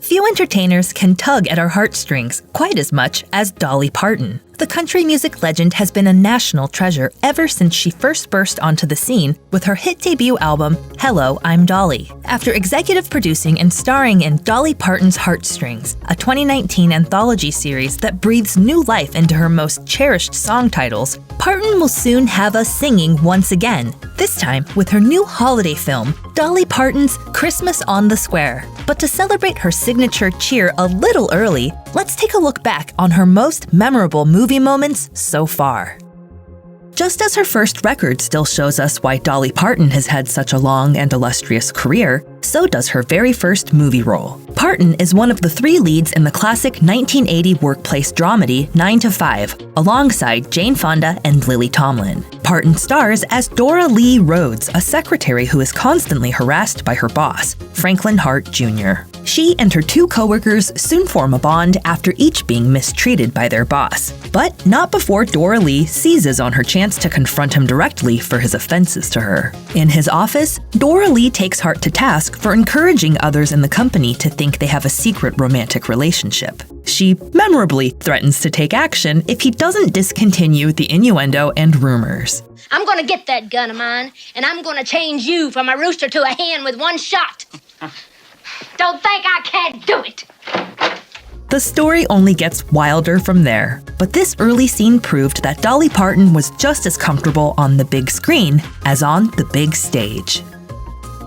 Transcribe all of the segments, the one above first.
Few entertainers can tug at our heartstrings quite as much as Dolly Parton. The country music legend has been a national treasure ever since she first burst onto the scene with her hit debut album, Hello, I'm Dolly. After executive producing and starring in Dolly Parton's Heartstrings, a 2019 anthology series that breathes new life into her most cherished song titles, Parton will soon have us singing once again, this time with her new holiday film, Dolly Parton's Christmas on the Square. But to celebrate her signature cheer a little early, let's take a look back on her most memorable movie moments so far. Just as her first record still shows us why Dolly Parton has had such a long and illustrious career, so does her very first movie role. Parton is one of the 3 leads in the classic 1980 workplace dramedy 9 to 5, alongside Jane Fonda and Lily Tomlin. Parton stars as Dora Lee Rhodes, a secretary who is constantly harassed by her boss, Franklin Hart Jr. She and her 2 coworkers soon form a bond after each being mistreated by their boss, but not before Dora Lee seizes on her chance to confront him directly for his offenses to her. In his office, Dora Lee takes Hart to task for encouraging others in the company to think they have a secret romantic relationship. She memorably threatens to take action if he doesn't discontinue the innuendo and rumors. I'm gonna get that gun of mine, and I'm gonna change you from a rooster to a hen with one shot. Don't think I can't do it. The story only gets wilder from there, but this early scene proved that Dolly Parton was just as comfortable on the big screen as on the big stage.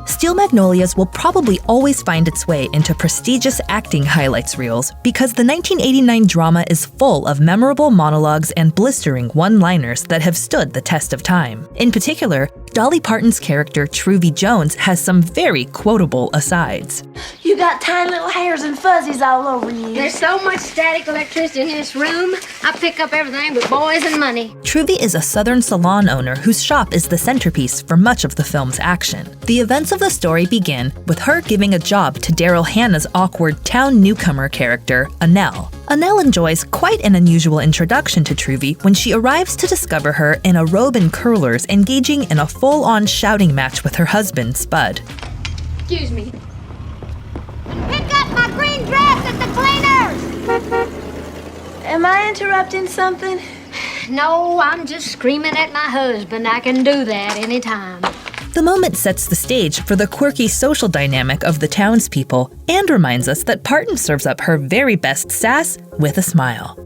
Steel Magnolias will probably always find its way into prestigious acting highlights reels because the 1989 drama is full of memorable monologues and blistering one-liners that have stood the test of time. In particular, Dolly Parton's character Truvy Jones has some very quotable asides. You got tiny little hairs and fuzzies all over you. There's so much static electricity in this room, I pick up everything but boys and money. Truvy is a southern salon owner whose shop is the centerpiece for much of the film's action. The events of the story begin with her giving a job to Daryl Hannah's awkward town newcomer character, Annelle. Annelle enjoys quite an unusual introduction to Truvy when she arrives to discover her in a robe and curlers engaging in a full-on shouting match with her husband, Spud. Excuse me. Pick up my green dress at the cleaners! Am I interrupting something? No, I'm just screaming at my husband. I can do that anytime. The moment sets the stage for the quirky social dynamic of the townspeople and reminds us that Parton serves up her very best sass with a smile.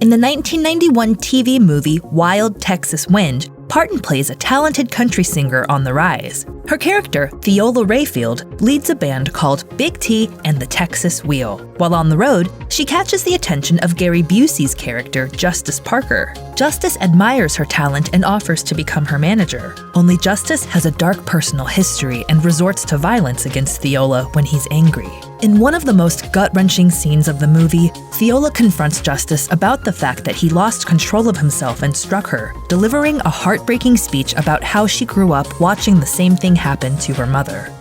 In the 1991 TV movie Wild Texas Wind, Parton plays a talented country singer on the rise. Her character, Theola Rayfield, leads a band called Big T and the Texas Wheel. While on the road, she catches the attention of Gary Busey's character, Justice Parker. Justice admires her talent and offers to become her manager. Only Justice has a dark personal history and resorts to violence against Theola when he's angry. In one of the most gut-wrenching scenes of the movie, Theola confronts Justice about the fact that he lost control of himself and struck her, delivering a heartbreaking speech about how she grew up watching the same thing happen to her mother.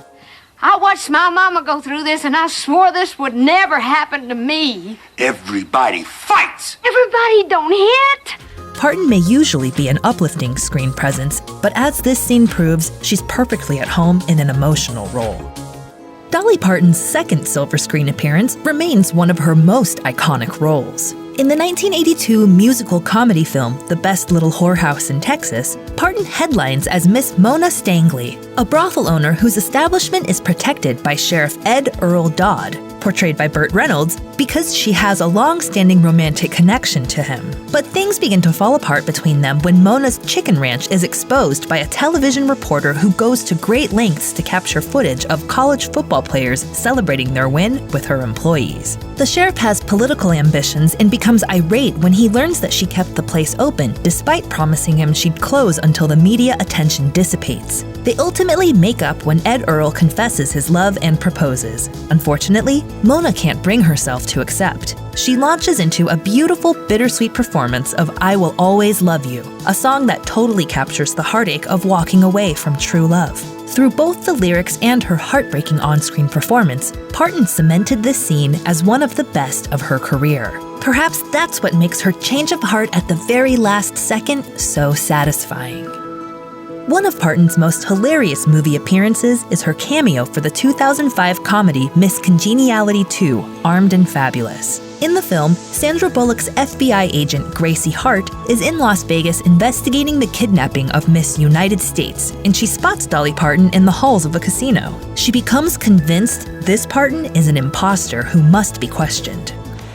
I watched my mama go through this, and I swore this would never happen to me. Everybody fights! Everybody don't hit! Parton may usually be an uplifting screen presence, but as this scene proves, she's perfectly at home in an emotional role. Dolly Parton's second silver screen appearance remains one of her most iconic roles. In the 1982 musical comedy film The Best Little Whorehouse in Texas, Parton headlines as Miss Mona Stangley, a brothel owner whose establishment is protected by Sheriff Ed Earl Dodd, portrayed by Burt Reynolds, because she has a long-standing romantic connection to him. But things begin to fall apart between them when Mona's chicken ranch is exposed by a television reporter who goes to great lengths to capture footage of college football players celebrating their win with her employees. The sheriff has political ambitions and becomes irate when he learns that she kept the place open, despite promising him she'd close until the media attention dissipates. They ultimately make up when Ed Earl confesses his love and proposes. Unfortunately, Mona can't bring herself to accept. She launches into a beautiful, bittersweet performance of I Will Always Love You, a song that totally captures the heartache of walking away from true love. Through both the lyrics and her heartbreaking on-screen performance, Parton cemented this scene as one of the best of her career. Perhaps that's what makes her change of heart at the very last second so satisfying. One of Parton's most hilarious movie appearances is her cameo for the 2005 comedy Miss Congeniality 2: Armed and Fabulous. In the film, Sandra Bullock's FBI agent Gracie Hart is in Las Vegas investigating the kidnapping of Miss United States, and she spots Dolly Parton in the halls of a casino. She becomes convinced this Parton is an imposter who must be questioned.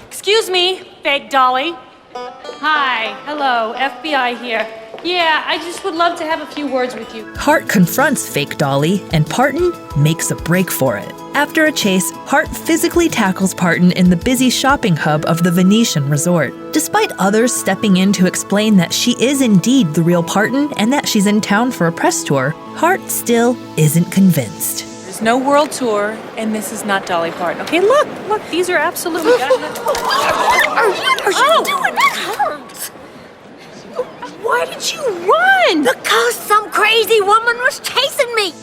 Excuse me, fake Dolly. Hi, hello, FBI here. Yeah, I just would love to have a few words with you. Hart confronts fake Dolly, and Parton makes a break for it. After a chase, Hart physically tackles Parton in the busy shopping hub of the Venetian resort. Despite others stepping in to explain that she is indeed the real Parton and that she's in town for a press tour, Hart still isn't convinced. There's no world tour, and this is not Dolly Parton. Okay, look, these are absolutely... What are you doing? That hurts. Why did you run? Because some crazy woman was chasing me.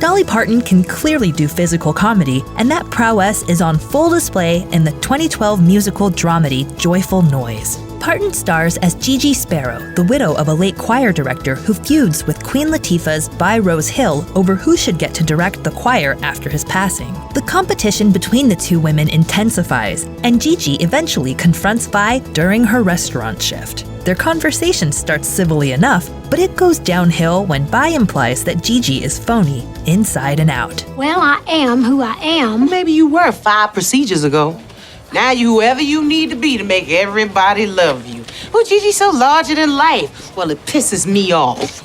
Dolly Parton can clearly do physical comedy, and that prowess is on full display in the 2012 musical dramedy Joyful Noise. Parton stars as Gigi Sparrow, the widow of a late choir director who feuds with Queen Latifah's Vi Rose Hill over who should get to direct the choir after his passing. The competition between the two women intensifies, and Gigi eventually confronts Vi during her restaurant shift. Their conversation starts civilly enough, but it goes downhill when Vi implies that Gigi is phony, inside and out. Well, I am who I am. Maybe you were 5 procedures ago. Now you whoever you need to be to make everybody love you. Oh, Gigi's so larger than life. Well, it pisses me off.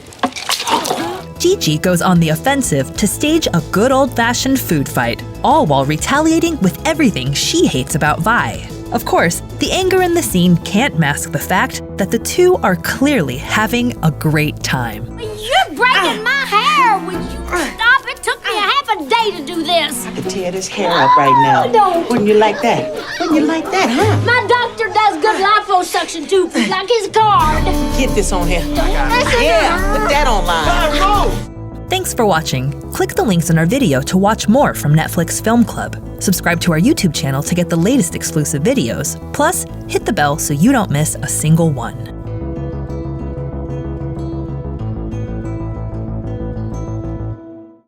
Gigi goes on the offensive to stage a good old-fashioned food fight, all while retaliating with everything she hates about Vi. Of course, the anger in the scene can't mask the fact that the two are clearly having a great time. You're breaking my hair. Would you stop? It took me a half a day to do this. I could tear this hair up right now. No. Wouldn't you like that? Wouldn't you like that, huh? My doctor does good liposuction too, like his card. Get this on here. Yeah, put that online. Thanks for watching. Click the links in our video to watch more from Netflix Film Club. Subscribe to our YouTube channel to get the latest exclusive videos. Plus, hit the bell so you don't miss a single one.